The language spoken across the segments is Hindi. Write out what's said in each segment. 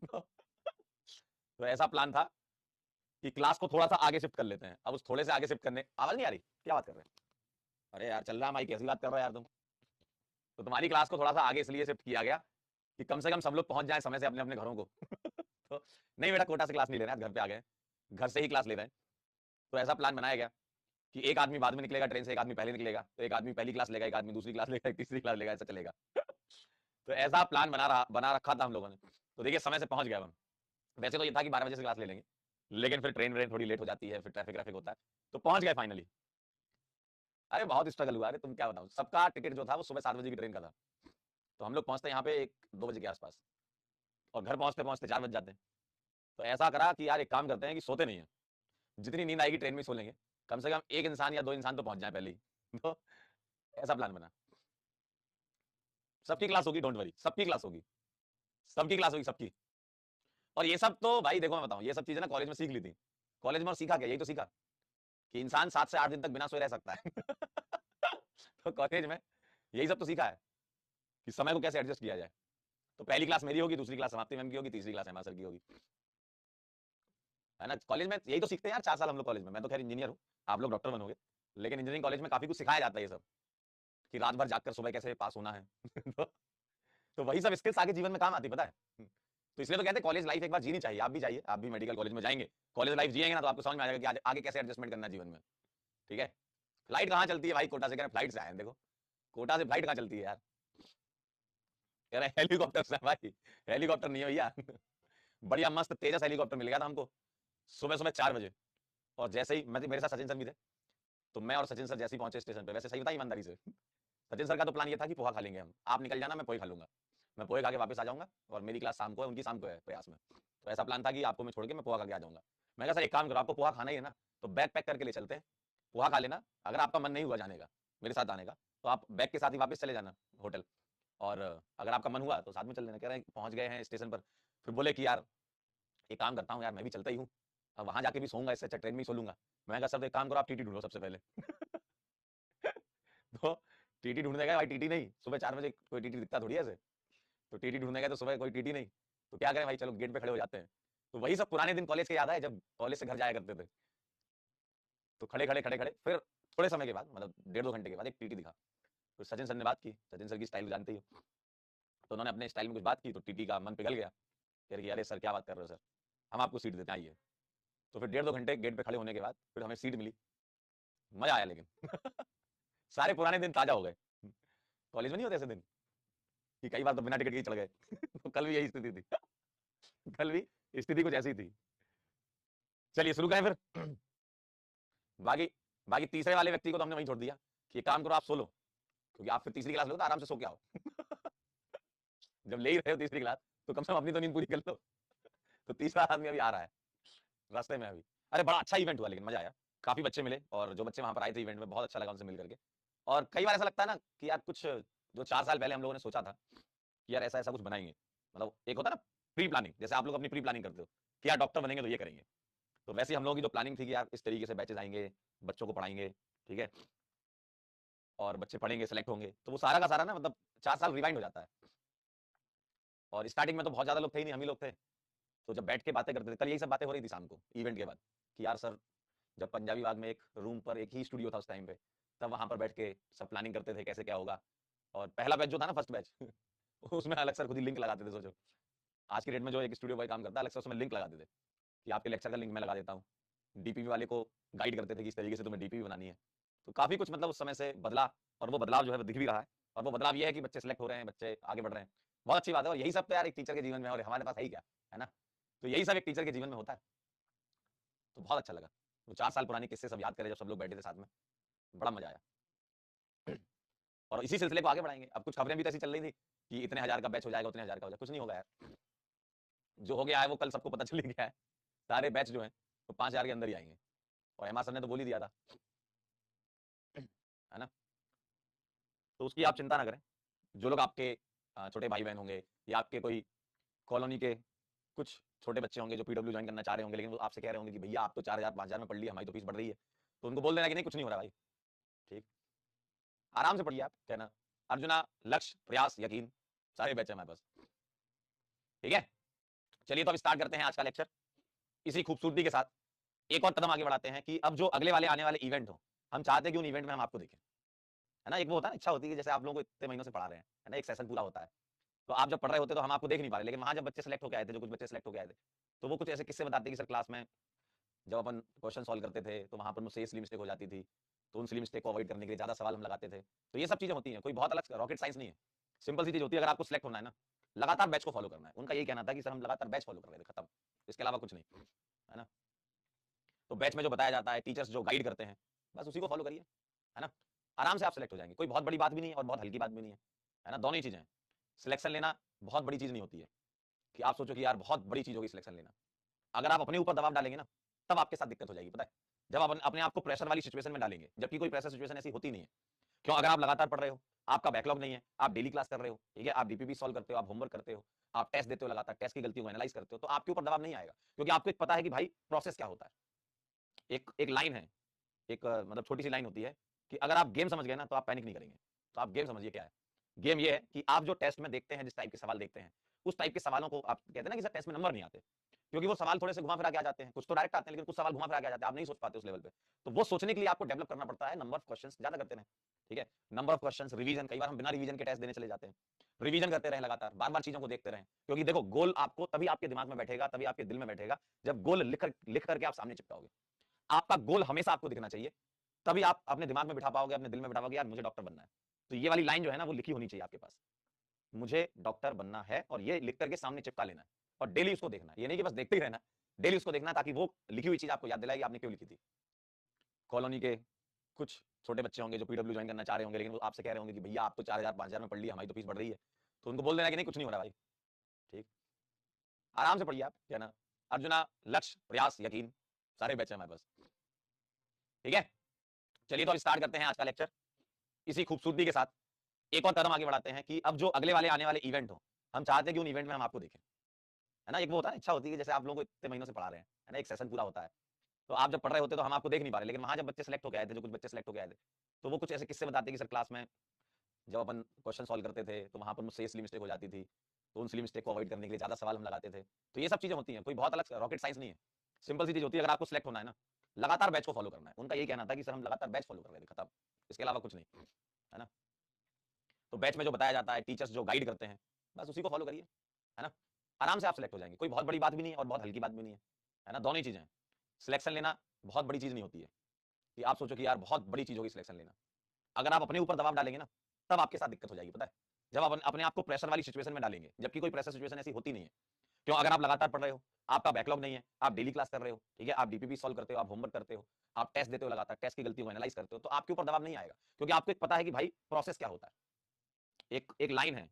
तो ऐसा प्लान था कि क्लास को थोड़ा सा आगे शिफ्ट कर लेते हैं। अब उस थोड़े से आगे शिफ्ट करने, आवाज नहीं आ रही, क्या बात कर रहे हैं? अरे यार चल रहा माइक, कैसी बात कर रहे हो यार तुम? तो तुम्हारी क्लास को थोड़ा सा आगे इसलिए शिफ्ट किया गया कि कम से कम सब लोग पहुंच जाएं समय से अपने अपने घरों को। तो नहीं बेटा, कोटा से क्लास नहीं ले रहे हैं, घर पे आ गए, घर से ही क्लास ले रहे हैं। तो ऐसा प्लान बनाया गया कि एक आदमी बाद में निकलेगा ट्रेन से, एक आदमी पहले निकलेगा, तो एक आदमी पहली क्लास लेगा, एक आदमी दूसरी क्लास लेगा, एक तीसरी क्लास लेगा, ऐसा चलेगा। तो ऐसा प्लान बना रखा था हम लोगों ने। तो देखिए समय से पहुंच गया हम। वैसे तो ये था कि 12 बजे से क्लास ले लेंगे, लेकिन फिर ट्रेन व्रेन थोड़ी लेट हो जाती है, फिर ट्रैफिक होता है, तो पहुंच गए फाइनली। अरे बहुत स्ट्रगल हुआ, अरे तुम क्या बताओ, सबका टिकट जो था वो सुबह 7 बजे की ट्रेन का था। तो हम लोग पहुंचते यहाँ पे 1-2 बजे के आसपास, और घर पहुंचते पहुंचते 4 बज जाते हैं। तो ऐसा करा कि यार एक काम करते हैं कि सोते नहीं है, जितनी नींद आएगी ट्रेन में सो लेंगे, कम से कम एक इंसान या 2 इंसान तो पहुंच जाए पहले ही। तो ऐसा प्लान बना। सबकी क्लास होगी, डोंट वरी, सबकी क्लास होगी, सबकी क्लास होगी, सबकी। और ये सब तो भाई देखो मैं बताऊं, ये सब चीजें ना कॉलेज में सीख ली थी। कॉलेज में और सीखा क्या, यही तो सीखा कि इंसान 7 से 8 दिन तक बिना सोए रह सकता है। तो कॉलेज में यही सब तो सीखा है कि समय को कैसे एडजस्ट किया जाए। तो पहली क्लास मेरी होगी, दूसरी क्लास समाप्ति मैम की होगी, तीसरी क्लास हेमा सर की होगी, है ना। कॉलेज में यही तो सीखते हैं यार, 4 साल हम लोग कॉलेज में। मैं तो खैर इंजीनियर हूँ, आप लोग डॉक्टर बनोगे, लेकिन इंजीनियरिंग कॉलेज में काफी कुछ सिखाया जाता है ये सब, कि रात भर जाकर सुबह कैसे पास होना है। तो वही सब स्किल्स आगे जीवन में काम आती, पता है। तो इसलिए तो कहते हैं कॉलेज लाइफ एक बार जीनी चाहिए। आप भी जाइए, आप भी मेडिकल कॉलेज में जाएंगे, कॉलेज लाइफ जिएंगे ना, तो आपको समझ में आ जाएगा कि आगे कैसे एडजस्टमेंट करना है जीवन में। ठीक है। फ्लाइट कहाँ चलती है भाई, कोटा से, कह रहे फ्लाइट से आए हैं, देखो कोटा से फ्लाइट कहाँ चलती है यार, कह रहे हेलीकॉप्टर से भाई। हेलीकॉप्टर नहीं है भैया। बढ़िया मस्त तेजस हेलीकॉप्टर मिल गया था हमको सुबह सुबह 4 बजे। और जैसे ही मेरे साथ सचिन सर भी थे, तो मैं और सचिन सर जैसे ही पहुंचे स्टेशन पे, वैसे सही बताया ईमानदारी से, सचिन सर का तो प्लान ये था कि पोहा खा लेंगे हम, आप निकल जाना, मैं पोहे खा लूंगा, मैं पोहे खा के वापस आ जाऊंगा, और मेरी क्लास शाम को है, उनकी शाम को है प्रयास में। तो ऐसा प्लान था कि आपको मैं छोड़ के मैं पोहा खा के आ जाऊंगा। मैं कहा सर एक काम करो, आपको पोहा खाना ही है ना, तो बैग पैक करके ले चलते हैं, पोहा खा लेना, अगर आपका मन नहीं हुआ जाने का, मेरे साथ आने का, तो आप बैग के साथ ही वापस चले जाना होटल, और अगर आपका मन हुआ तो साथ में चल लेना। कह रहे हैं पहुंच गए हैं स्टेशन पर, फिर बोले कि यार एक काम करता हूँ यार, मैं भी चलता ही हूँ, अब वहां जाके भी सोऊंगा, इससे अच्छा ट्रेन में ही सो लूंगा। मैं कहा सर एक काम करो, आप टीटी ढूंढो सबसे पहले। तो टीटी ढूंढने गए भाई, टीटी नहीं, सुबह 4 बजे कोई टीटी दिखता थोड़ी ऐसे। तो टीटी ढूंढने गए तो सुबह कोई टीटी नहीं, तो क्या करें भाई, चलो गेट पे खड़े हो जाते हैं। तो वही सब पुराने दिन कॉलेज के याद आए, जब कॉलेज से घर जाया करते थे। तो खड़े खड़े फिर थोड़े समय के बाद, मतलब 1.5-2 घंटे के बाद एक टीटी दिखा। तो सचिन सर ने बात की, सचिन सर की स्टाइल जानते ही हो, तो उन्होंने अपने स्टाइल में कुछ बात की, तो टीटी का मन पिघल गया, कह रही अरे सर क्या बात कर रहे हो सर, हम आपको सीट देते हैं, आइए। तो फिर 1.5-2 घंटे गेट पे खड़े होने के बाद फिर हमें सीट मिली, मजा आया लेकिन। सारे पुराने दिन ताजा हो गए। कॉलेज में नहीं होते ऐसे दिन कि कई बार तो बिना टिकट के ही चल गए। तो कल भी यही स्थिति थी। कल भी स्थिति कुछ ऐसी थी। चलिए शुरू करें फिर। बाकी बाकी तीसरे वाले व्यक्ति को तो हमने वहीं छोड़ दिया कि काम करो आप सो लो, क्योंकि आप फिर तीसरी क्लास लो तो आराम से सो के आओ। जब ले ही रहे हो तीसरी क्लास, तो कम से कम अपनी तो नींद पूरी कर लो। तो तीसरा आदमी अभी आ रहा है रास्ते में अभी। अरे बड़ा अच्छा इवेंट हुआ, लेकिन मजा आया, काफी बच्चे मिले, और जो बच्चे वहां पर आए थे इवेंट में, बहुत अच्छा लगा उनसे मिल करके। और कई बार ऐसा लगता है ना कि यार कुछ जो 4 साल पहले हम लोगों ने सोचा था कि यार ऐसा ऐसा कुछ बनाएंगे, मतलब एक होता है ना प्री प्लानिंग, जैसे आप लोग अपनी प्री प्लानिंग करते हो कि यार डॉक्टर बनेंगे तो ये करेंगे, तो वैसे हम लोगों की जो प्लानिंग थी कि यार इस तरीके से बैचेज आएंगे, बच्चों को पढ़ाएंगे, ठीक है, और बच्चे पढ़ेंगे, सेलेक्ट होंगे, तो वो सारा का सारा ना मतलब 4 साल रिवाइंड हो जाता है। और स्टार्टिंग में तो बहुत ज्यादा लोग थे ही नहीं, हम ही लोग थे। तो जब बैठ के बातें करते थे, कल यही सब बातें हो रही थी शाम को इवेंट के बाद, कि यार सर जब पंजाबी बाग में एक रूम पर एक ही स्टूडियो था उस टाइम पे, तब वहां पर बैठ के सब प्लानिंग करते थे कैसे क्या होगा। और पहला बैच जो था ना, फर्स्ट बैच, उसमें अलग सर खुद ही लिंक लगाते थे, सोचो आज की डेट में जो एक स्टूडियो बॉय काम करता है, अलग से उसमें लिंक लगाते थे कि आपके लेक्चर का लिंक मैं लगा देता हूँ। डीपीपी वाले को गाइड करते थे कि इस तरीके से तुम्हें डीपीपी बनानी है। तो काफी कुछ मतलब उस समय से बदला, और वो बदलाव जो है वो दिख भी रहा है। और वो बदलाव ये है कि बच्चे सेलेक्ट हो रहे हैं, बच्चे आगे बढ़ रहे हैं, बहुत अच्छी बात है। और यही सब तो यार एक टीचर के जीवन में, और हमारे पास है ही क्या, है ना। तो यही सब एक टीचर के जीवन में होता है। तो बहुत अच्छा लगा, वो 4 साल पुरानी किस्से सब याद करें जब सब लोग बैठे थे साथ में, बड़ा मजा आया। और इसी सिलसिले को आगे बढ़ाएंगे। अब कुछ खबरें भी तो ऐसी चल रही थी कि इतने हजार का बैच हो जाएगा, उतने हजार का हो जाएगा, कुछ नहीं होगा यार। जो हो गया है वो कल सबको पता चल गया है। सारे बैच जो है वो 5,000 के अंदर ही आएंगे, और एमा सर ने तो बोल ही दिया था, है ना। तो उसकी आप चिंता ना करें। जो लोग आपके छोटे भाई बहन होंगे, या आपके कोई कॉलोनी के कुछ छोटे बच्चे होंगे जो पीडब्ल्यू ज्वाइन करना चाह रहे होंगे, लेकिन वो आपसे कह रहे होंगे कि भैया आप तो 4,000 5,000 में पढ़ लिया, हमारी तो फीस बढ़ रही है, तो उनको बोल देना कि नहीं कुछ नहीं हो रहा भाई, ठीक, आराम से पढ़िए। आप कहना अर्जुना, लक्ष्य, प्रयास, यकीन, सारे बैच है हमारे पास, ठीक है। चलिए तो अब स्टार्ट करते हैं आज का लेक्चर इसी खूबसूरती के साथ। एक और कदम आगे बढ़ाते हैं कि अब जो अगले वाले आने वाले इवेंट हो, हम चाहते हैं कि उन इवेंट में हम आपको देखें, है ना। एक वो होता है इच्छा होती है कि जैसे आप लोगों को इतने महीनों से पढ़ा रहे हैं, है ना, एक सेशन पूरा होता है, तो आप जब पढ़ रहे होते तो हम आपको देख नहीं पा रहे, लेकिन वहां जब बच्चे सेलेक्ट होकर आए थे, जो कुछ बच्चे सेलेक्ट होकर आए थे, तो वो कुछ ऐसे किस्से बताते कि सर क्लास में जब अपन क्वेश्चन सॉल्व करते थे तो वहां पर मुझसे ये सिली मिस्टेक हो जाती थी, तो उन सिली मिस्टेक को अवॉइड करने के लिए ज्यादा सवाल हम लगाते थे। तो ये सब चीजें होती हैं, कोई बहुत अलग रॉकेट साइंस नहीं है, सिंपल सी चीज होती है। अगर आपको सिलेक्ट होना है ना, लगातार बैच को फॉलो करना है। उनका यही कहना था कि सर हम लगातार बैच फॉलो कर रहे थे, खत्म, इसके अलावा कुछ नहीं, है ना। तो बैच में जो बताया जाता है, टीचर्स जो गाइड करते हैं, बस उसी को फॉलो करिए, है ना। आराम से आप सेलेक्ट हो जाएंगे, कोई बहुत बड़ी बात भी नहीं है और बहुत हल्की बात भी नहीं है ना, दोनों ही चीजें हैं। सिलेक्शन लेना बहुत बड़ी चीज नहीं होती है कि आप सोचो कि यार बहुत बड़ी चीज होगी सिलेक्शन लेना। अगर आप अपने ऊपर दबाव डालेंगे ना, तब आपके साथ दिक्कत हो जाएगी, पता है। जब आप अपने आप को प्रेशर वाली सिचुएशन में डालेंगे, जबकि कोई प्रेशर सिचुएशन ऐसी होती नहीं है। क्यों? अगर आप लगातार पढ़ रहे हो, आपका बैकलॉग नहीं है, आप डेली क्लास कर रहे हो, ठीक है, आप डीपीपी सॉल्व करते हो, आप होमवर्क करते हो, आप टेस्ट देते हो, लगातार टेस्ट की गलतियों को एनालाइज करते हो, तो आपके ऊपर दबाव नहीं आएगा, क्योंकि आपको एक पता है कि भाई प्रोसेस क्या होता है। एक एक लाइन है, एक मतलब छोटी सी लाइन होती है कि अगर आप गेम समझ गए ना तो आप पैनिक नहीं करेंगे। तो आप गेम समझिए क्या है। गेम ये है कि आप जो टेस्ट में देखते हैं, जिस टाइप के सवाल देखते हैं, उस टाइप के सवालों को आप कहते हैं ना कि सर टेस्ट में नंबर नहीं आते, क्योंकि वो सवाल थोड़े से घुमा फिरा के आ जाते हैं। कुछ तो डायरेक्ट आते हैं, लेकिन कुछ सवाल घुमा फिरा के आ जाते हैं, आप नहीं सोच पाते उस लेवल पे। तो वो सोचने के लिए आपको डेवलप करना पड़ता है, नंबर ऑफ क्वेश्चंस ज्यादा करते रहे, ठीक है, नंबर ऑफ क्वेश्चंस, रिवीजन। कई बार हम बिना रिवीजन के टेस्ट देने चले जाते हैं। रिवीजन करते रहे, लगातार बार बार चीजों को देखते रहे, क्योंकि देखो गोल आपको तभी आपके दिमाग में बैठेगा, तभी आपके दिल में बैठेगा, जब गोल लिख करके आप सामने चिपकाओगे। आपका गोल हमेशा आपको दिखना चाहिए, तभी आप अपने दिमाग में बिठा पाओगे, अपने दिल में बिठा पाओगे, यार मुझे डॉक्टर बनना है। तो ये वाली लाइन जो है ना, वो लिखी होनी चाहिए आपके पास, मुझे डॉक्टर बनना है, और ये लिख करके सामने चिपका लेना है, और डेली उसको देखना है। ये नहीं कि बस देखते ही रहना, डेली उसको देखना, ताकि वो लिखी हुई चीज आपको याद दिलाएगी आपने क्यों लिखी थी। कॉलोनी के कुछ छोटे बच्चे होंगे जो पीडब्ल्यू ज्वाइन करना चाह रहे होंगे, लेकिन वो आपसे कह रहे होंगे कि भैया आप तो 4000 5000 में पढ़ लिया, हमारी तो फीस बढ़ रही है। तो उनको बोल देना कि नहीं, कुछ नहीं हो रहा भाई, ठीक, आराम से पढ़िए आप, क्या ना, अर्जुना, लक्ष्य, प्रयास, यकीन, सारे बैच हैं हमारे पास, ठीक है। चलिए तो अब स्टार्ट करते हैं आज का लेक्चर इसी खूबसूरती के साथ। एक और कदम आगे बढ़ाते हैं कि अब जो अगले वाले आने वाले इवेंट हो, हम चाहते हैं कि उन इवेंट में हम आपको देखें, है ना। एक वो होता है इच्छा होती है कि जैसे आप लोगों को इतने महीनों से पढ़ा रहे हैं, है ना, एक सेशन पूरा होता है, तो आप जब पढ़ रहे होते तो हम आपको देख नहीं पा रहे, लेकिन वहां जब बच्चे सेलेक्ट होकर आए थे, जो कुछ बच्चे सेलेक्ट होकर आए थे, तो वो कुछ ऐसे किस्से बताते कि सर क्लास में जब अपन क्वेश्चन सॉल्व करते थे तो वहां पर मुझसे ये सिली मिस्टेक हो जाती थी, तो उन सिली मिस्टेक को अवॉइड करने के लिए ज्यादा सवाल हम लगाते थे। तो ये सब चीजें होती हैं, कोई बहुत अलग रॉकेट साइंस नहीं है, सिंपल सी चीज होती है। अगर आपको सिलेक्ट होना है ना, लगातार बैच को फॉलो करना है। उनका यही कहना था कि सर हम लगातार बैच फॉलो कर रहे थे, खत्म, इसके अलावा कुछ नहीं, है ना। तो बैच में जो बताया जाता है, टीचर्स जो गाइड करते हैं, बस उसी को फॉलो करिए, है ना। आराम से आप सिलेक्ट हो जाएंगे, कोई बहुत बड़ी बात भी नहीं है और बहुत हल्की बात भी नहीं है ना, दोनों ही चीजें हैं। सिलेक्शन लेना बहुत बड़ी चीज नहीं होती है कि आप सोचो कि यार बहुत बड़ी चीज होगी सिलेक्शन लेना। अगर आप अपने ऊपर दबाव डालेंगे ना, तब आपके साथ दिक्कत हो जाएगी, पता है। जब आप अपने आप को प्रेशर वाली सिचुएशन में डालेंगे, जबकि कोई प्रेशर सिचुएशन ऐसी होती नहीं है। क्यों? अगर आप लगातार पढ़ रहे हो, आपका बैकलॉग नहीं है, आप डेली क्लास कर रहे हो, ठीक है, आप डीपीपी सॉल्व करते हो, आप होमवर्क करते हो, आप टेस्ट देते हो, लगातार टेस्ट की गलतियों को एनालाइज करते हो, तो आपके ऊपर दबाव नहीं आएगा, क्योंकि आपको एक पता है कि भाई प्रोसेस क्या होता है। एक एक लाइन है,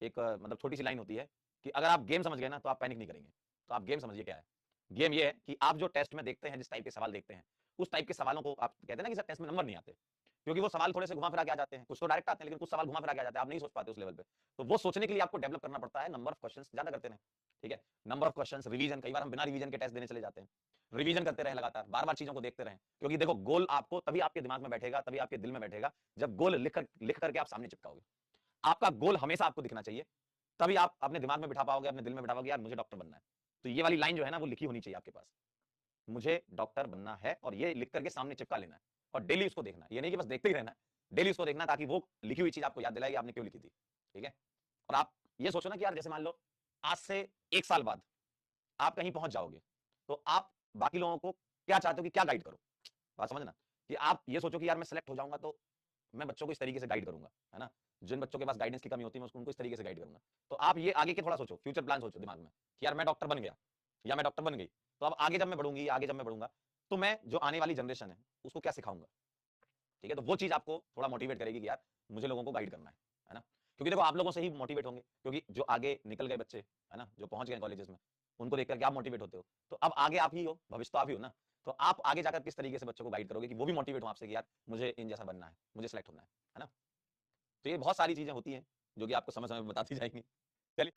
एक मतलब छोटी सी लाइन होती है कि अगर आप गेम समझ गए ना तो आप पैनिक नहीं करेंगे। तो आप गेम समझिए क्या है। गेम ये है कि आप जो टेस्ट में देखते हैं, जिस टाइप के सवाल देखते हैं, उस टाइप के सवालों को आप कहते हैं ना कि सर टेस्ट में नंबर नहीं आते, क्योंकि वो सवाल थोड़े से घुमा फिरा के आ जाते हैं। कुछ तो डायरेक्ट आते हैं, लेकिन कुछ सवाल घुमा फिरा के आ जाते हैं, आप नहीं सोच पाते उस लेवल पे। तो वो सोचने के लिए आपको डेवलप करना पड़ता है, नंबर ऑफ क्वेश्चंस ज्यादा करते हैं, ठीक है, नंबर ऑफ क्वेश्चंस, रिवीजन। कई बार हम बिना रिवीजन के टेस्ट देने चले जाते हैं। रिवीजन करते रहे, लगातार बार बार चीजों को देखते रहे, क्योंकि देखो गोल आपको तभी आपके दिमाग में बैठेगा, तभी आपके दिल में बैठेगा, जब गोल लिख करके आप सामने चिपकाओगे। आपका गोल हमेशा आपको दिखना चाहिए, तभी आप अपने दिमाग में बिठा पाओगे, अपने दिल में बिठा पाओगे, यार मुझे डॉक्टर बनना है। तो ये वाली लाइन जो है ना, वो लिखी होनी चाहिए आपके पास, मुझे डॉक्टर बनना है, और ये लिख करके सामने चिपका लेना है, और डेली उसको देखना है। ये नहीं कि बस देखते ही रहना है, डेली उसको देखना, ताकि वो लिखी हुई चीज आपको याद दिलाएगी आपने क्यों लिखी थी, ठीक है। और आप ये सोचो ना कि यार जैसे मान लो आज से 1 साल बाद आप कहीं पहुंच जाओगे, तो आप बाकी लोगों को क्या चाहते हो कि क्या गाइड करो। बात समझना, कि आप ये सोचो कि यार मैं सेलेक्ट हो जाऊंगा तो मैं बच्चों को इस तरीके से गाइड करूंगा, है ना। जिन बच्चों के पास गाइडेंस की कमी होती है, मैं उनको इस तरीके से गाइड करूंगा। तो आप ये आगे के थोड़ा सोचो, फ्यूचर प्लान सोचो दिमाग में कि यार मैं डॉक्टर बन गया या मैं डॉक्टर बन गई, तो अब आगे जब मैं बढ़ूंगी, आगे जब मैं बढ़ूंगा, तो मैं जो आने वाली जनरेशन है उसको क्या सिखाऊंगा, ठीक है। तो वो चीज आपको थोड़ा मोटिवेट करेगी कि यार मुझे लोगों को गाइड करना है ना। क्योंकि देखो आप लोगों से ही मोटिवेट होंगे, क्योंकि जो आगे निकल गए बच्चे, है ना, जो पहुंच गए कॉलेजेस में, उनको देखकर क्या मोटिवेट होते हो, तो अब आगे आप ही हो, भविष्य तो आप ही हो ना। तो आप आगे जाकर किस तरीके से बच्चों को गाइड करोगे कि वो भी मोटिवेट हो आपसे कि यार मुझे इन जैसा बनना है, मुझे सेलेक्ट होना है ना। तो ये बहुत सारी चीजें होती हैं जो कि आपको समय समय पर बताती जाएंगी। चलिए